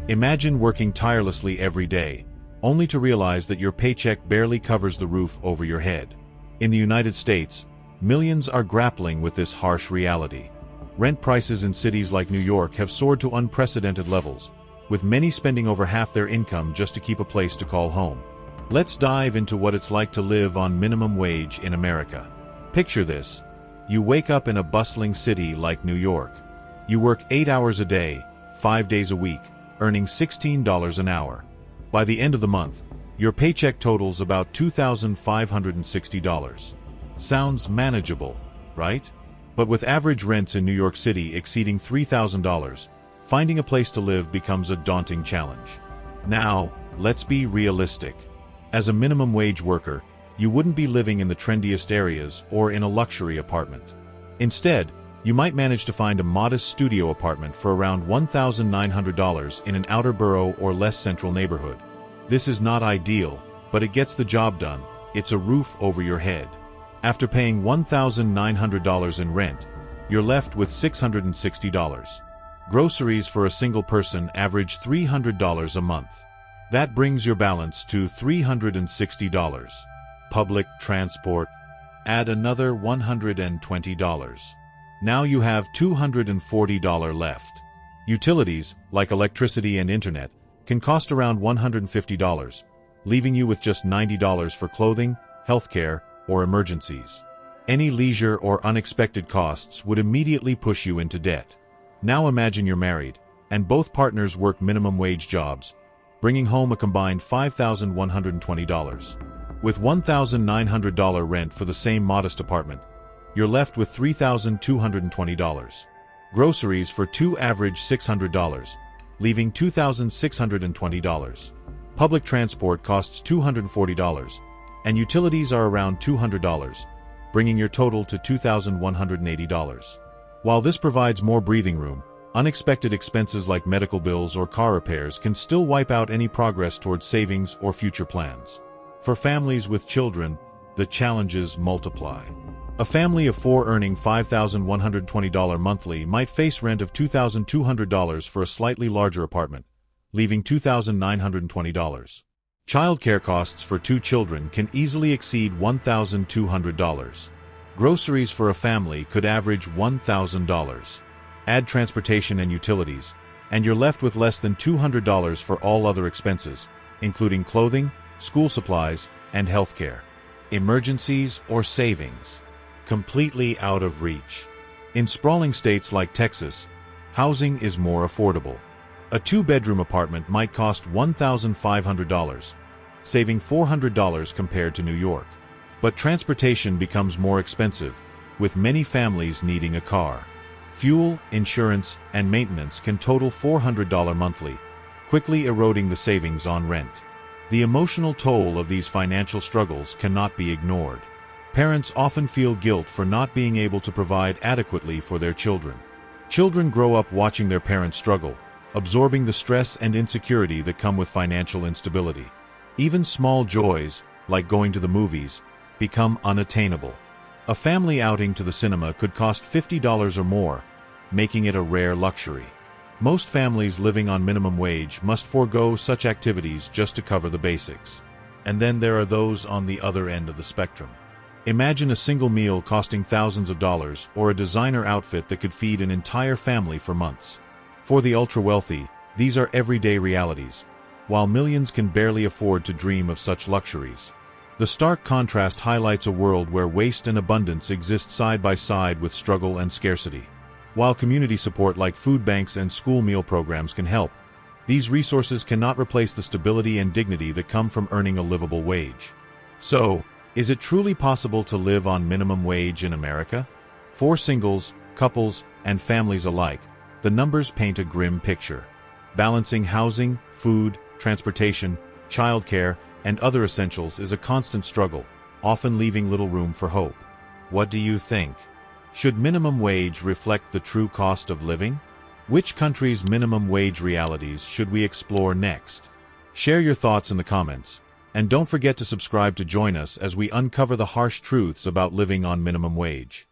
Imagine working tirelessly every day, only to realize that your paycheck barely covers the roof over your head. In the United States, millions are grappling with this harsh reality. Rent prices in cities like New York have soared to unprecedented levels, with many spending over half their income just to keep a place to call home. Let's dive into what it's like to live on minimum wage in America. Picture this. You wake up in a bustling city like New York. You work 8 hours a day, 5 days a week, earning $16 an hour. By the end of the month, your paycheck totals about $2,560. Sounds manageable, right? But with average rents in New York City exceeding $3,000, finding a place to live becomes a daunting challenge. Now, let's be realistic. As a minimum wage worker, you wouldn't be living in the trendiest areas or in a luxury apartment. Instead, you might manage to find a modest studio apartment for around $1,900 in an outer borough or less central neighborhood. This is not ideal, but it gets the job done. It's a roof over your head. After paying $1,900 in rent, you're left with $660. Groceries for a single person average $300 a month. That brings your balance to $360. Public transport, add another $120. Now you have $240 left. Utilities, like electricity and internet, can cost around $150, leaving you with just $90 for clothing, healthcare, or emergencies. Any leisure or unexpected costs would immediately push you into debt. Now imagine you're married, and both partners work minimum wage jobs, bringing home a combined $5,120. With $1,900 rent for the same modest apartment, you're left with $3,220. Groceries for two average $600, leaving $2,620. Public transport costs $240, and utilities are around $200, bringing your total to $2,180. While this provides more breathing room, unexpected expenses like medical bills or car repairs can still wipe out any progress towards savings or future plans. For families with children, the challenges multiply. A family of four earning $5,120 monthly might face rent of $2,200 for a slightly larger apartment, leaving $2,920. Childcare costs for two children can easily exceed $1,200. Groceries for a family could average $1,000. Add transportation and utilities, and you're left with less than $200 for all other expenses, including clothing, school supplies, and healthcare. Emergencies or savings? Completely out of reach. In sprawling states like Texas, housing is more affordable. A two-bedroom apartment might cost $1,500, saving $400 compared to New York. But transportation becomes more expensive, with many families needing a car. Fuel, insurance, and maintenance can total $400 monthly, quickly eroding the savings on rent. The emotional toll of these financial struggles cannot be ignored. Parents often feel guilt for not being able to provide adequately for their children. Children grow up watching their parents struggle, absorbing the stress and insecurity that come with financial instability. Even small joys, like going to the movies, become unattainable. A family outing to the cinema could cost $50 or more, making it a rare luxury. Most families living on minimum wage must forego such activities just to cover the basics. And then there are those on the other end of the spectrum. Imagine a single meal costing thousands of dollars or a designer outfit that could feed an entire family for months. For the ultra-wealthy, these are everyday realities, while millions can barely afford to dream of such luxuries. The stark contrast highlights a world where waste and abundance exist side by side with struggle and scarcity. While community support like food banks and school meal programs can help, these resources cannot replace the stability and dignity that come from earning a livable wage. So, is it truly possible to live on minimum wage in America? For singles, couples, and families alike, the numbers paint a grim picture. Balancing housing, food, transportation, childcare, and other essentials is a constant struggle, often leaving little room for hope. What do you think? Should minimum wage reflect the true cost of living? Which country's minimum wage realities should we explore next? Share your thoughts in the comments, and don't forget to subscribe to join us as we uncover the harsh truths about living on minimum wage.